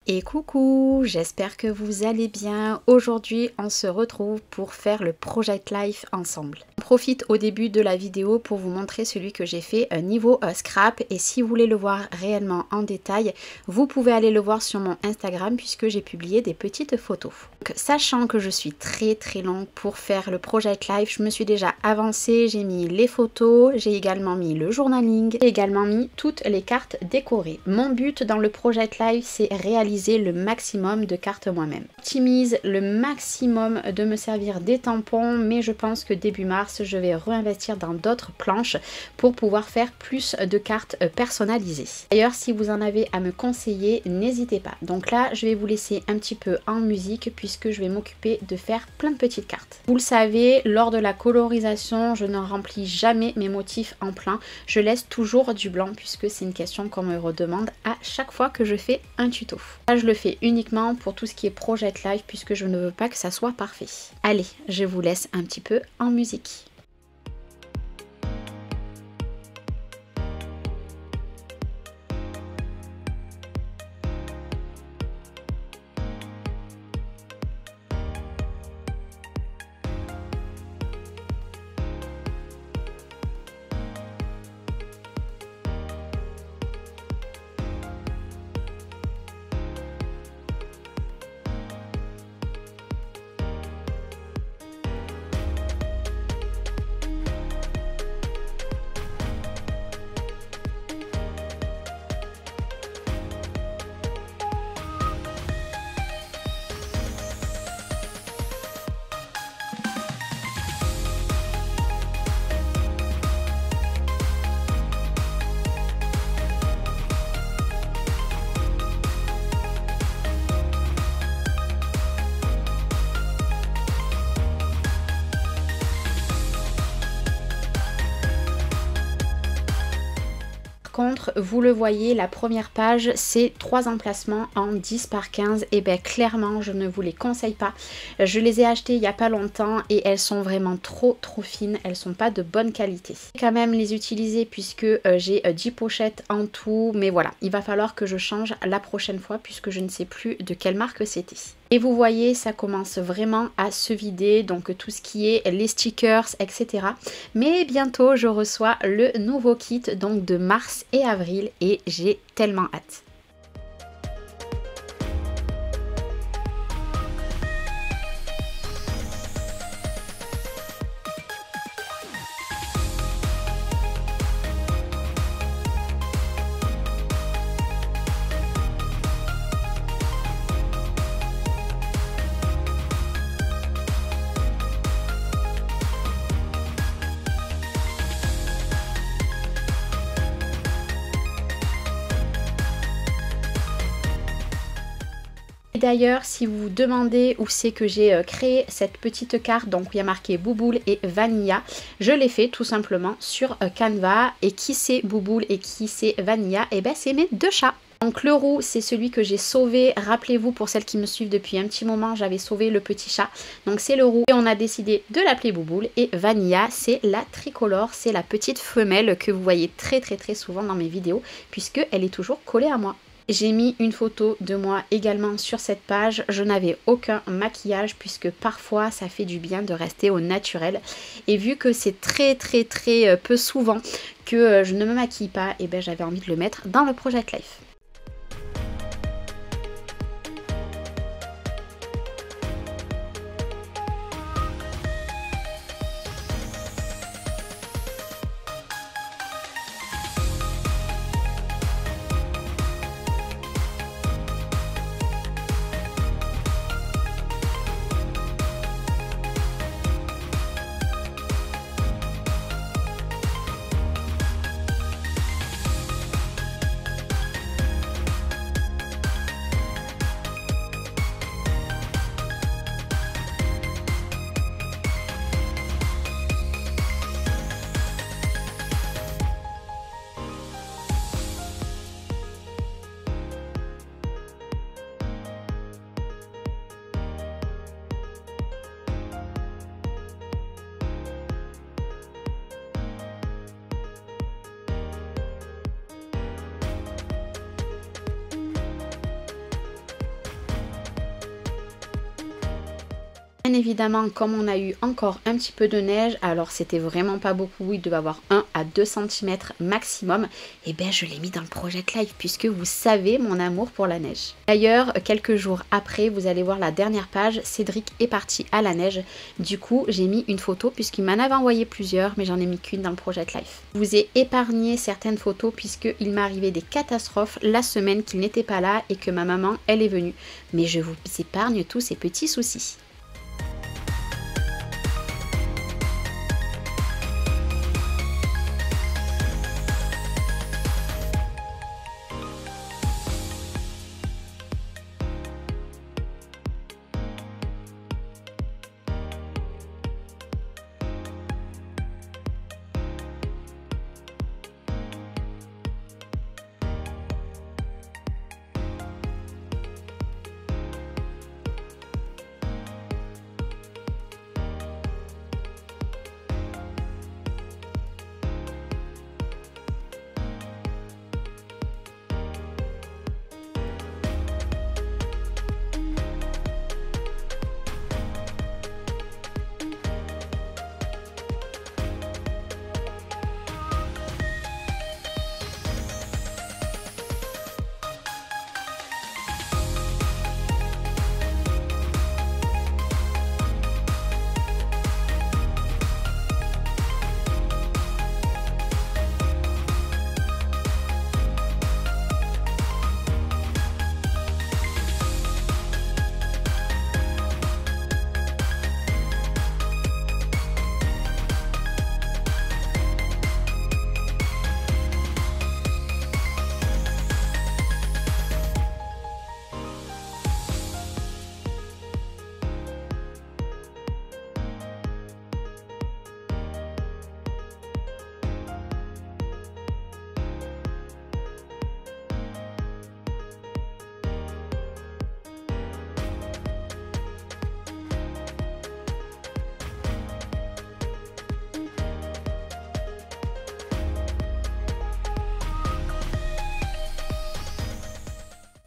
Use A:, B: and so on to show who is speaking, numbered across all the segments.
A: Et coucou, j'espère que vous allez bien. Aujourd'hui, on se retrouve pour faire le Project Life ensemble. On profite au début de la vidéo pour vous montrer celui que j'ai fait niveau scrap. Et si vous voulez le voir réellement en détail, vous pouvez aller le voir sur mon Instagram puisque j'ai publié des petites photos. Donc, sachant que je suis très longue pour faire le Project Life, je me suis déjà avancée, j'ai mis les photos, j'ai également mis le journaling, j'ai également mis toutes les cartes décorées. Mon but dans le Project Life, c'est réaliser le maximum de cartes moi-même. J'optimise le maximum de me servir des tampons, mais je pense que début mars, je vais réinvestir dans d'autres planches pour pouvoir faire plus de cartes personnalisées. D'ailleurs, si vous en avez à me conseiller, n'hésitez pas. Donc là, je vais vous laisser un petit peu en musique puisque je vais m'occuper de faire plein de petites cartes. Vous le savez, lors de la colorisation, je ne remplis jamais mes motifs en plein. Je laisse toujours du blanc puisque c'est une question qu'on me redemande à chaque fois que je fais un tuto. Là, je le fais uniquement pour tout ce qui est Project Life puisque je ne veux pas que ça soit parfait. Allez, je vous laisse un petit peu en musique. Contre, vous le voyez, la première page, c'est 3 emplacements en 10 par 15. Et bien clairement, je ne vous les conseille pas. Je les ai achetées il n'y a pas longtemps et elles sont vraiment trop fines. Elles sont pas de bonne qualité. Je vais quand même les utiliser puisque j'ai 10 pochettes en tout. Mais voilà, il va falloir que je change la prochaine fois puisque je ne sais plus de quelle marque c'était. Et vous voyez, ça commence vraiment à se vider, donc tout ce qui est les stickers, etc. Mais bientôt, je reçois le nouveau kit donc de mars et avril et j'ai tellement hâte. D'ailleurs, si vous vous demandez où c'est que j'ai créé cette petite carte, donc il y a marqué Bouboule et Vanilla, je l'ai fait tout simplement sur Canva. Et qui c'est Bouboule et qui c'est Vanilla? Et ben c'est mes deux chats. Donc le roux, c'est celui que j'ai sauvé. Rappelez-vous, pour celles qui me suivent depuis un petit moment, j'avais sauvé le petit chat. Donc c'est le roux et on a décidé de l'appeler Bouboule. Et Vanilla, c'est la tricolore, c'est la petite femelle que vous voyez très souvent dans mes vidéos puisque elle est toujours collée à moi. J'ai mis une photo de moi également sur cette page. Je n'avais aucun maquillage puisque parfois ça fait du bien de rester au naturel. Et vu que c'est très peu souvent que je ne me maquille pas, et ben j'avais envie de le mettre dans le Project Life. Bien évidemment, comme on a eu encore un petit peu de neige, alors c'était vraiment pas beaucoup, il devait avoir 1 à 2 cm maximum, et bien je l'ai mis dans le Project Life puisque vous savez mon amour pour la neige. D'ailleurs, quelques jours après, vous allez voir la dernière page, Cédric est parti à la neige. Du coup, j'ai mis une photo puisqu'il m'en avait envoyé plusieurs, mais j'en ai mis qu'une dans le Project Life. Je vous ai épargné certaines photos puisqu'il m'est arrivé des catastrophes la semaine qu'il n'était pas là et que ma maman, elle est venue. Mais je vous épargne tous ces petits soucis.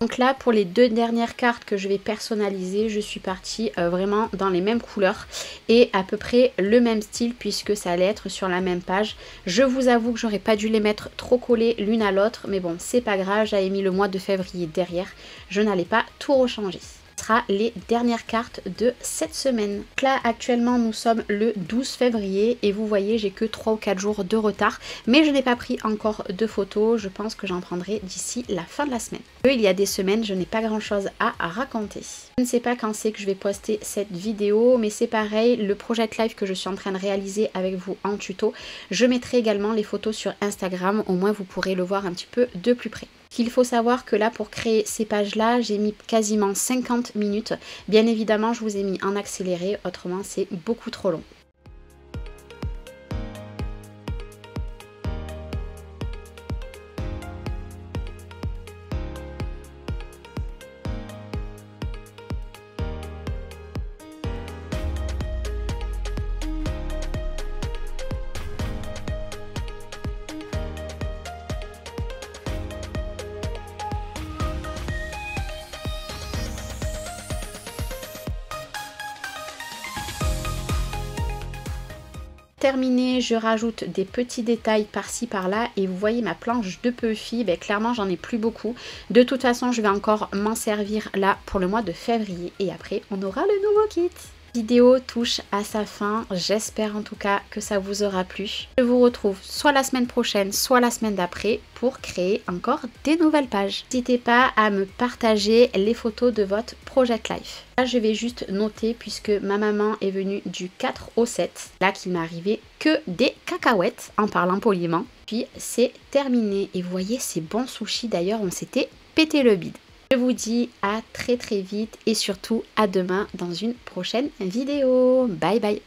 A: Donc là, pour les 2 dernières cartes que je vais personnaliser, je suis partie vraiment dans les mêmes couleurs et à peu près le même style puisque ça allait être sur la même page. Je vous avoue que j'aurais pas dû les mettre trop collées l'une à l'autre, mais bon, c'est pas grave, j'avais mis le mois de février derrière, je n'allais pas tout rechanger. Sera les dernières cartes de cette semaine. Donc là actuellement nous sommes le 12 février et vous voyez j'ai que 3 ou 4 jours de retard, mais je n'ai pas pris encore de photos, je pense que j'en prendrai d'ici la fin de la semaine. Il y a des semaines je n'ai pas grand chose à raconter. Je ne sais pas quand c'est que je vais poster cette vidéo, mais c'est pareil, le Project Life que je suis en train de réaliser avec vous en tuto, je mettrai également les photos sur Instagram, au moins vous pourrez le voir un petit peu de plus près. Il faut savoir que là pour créer ces pages là j'ai mis quasiment 50 minutes. Bien évidemment je vous ai mis en accéléré, autrement c'est beaucoup trop long. Terminé, je rajoute des petits détails par-ci par-là et vous voyez ma planche de Puffy, ben clairement j'en ai plus beaucoup. De toute façon je vais encore m'en servir là pour le mois de février et après on aura le nouveau kit. La vidéo touche à sa fin, j'espère en tout cas que ça vous aura plu. Je vous retrouve soit la semaine prochaine, soit la semaine d'après pour créer encore des nouvelles pages. N'hésitez pas à me partager les photos de votre Project Life. Là je vais juste noter puisque ma maman est venue du 4 au 7, là qu'il m'est arrivé que des cacahuètes en parlant poliment. Puis c'est terminé et vous voyez ces bons sushis d'ailleurs on s'était pété le bide. Je vous dis à très vite et surtout à demain dans une prochaine vidéo. Bye bye.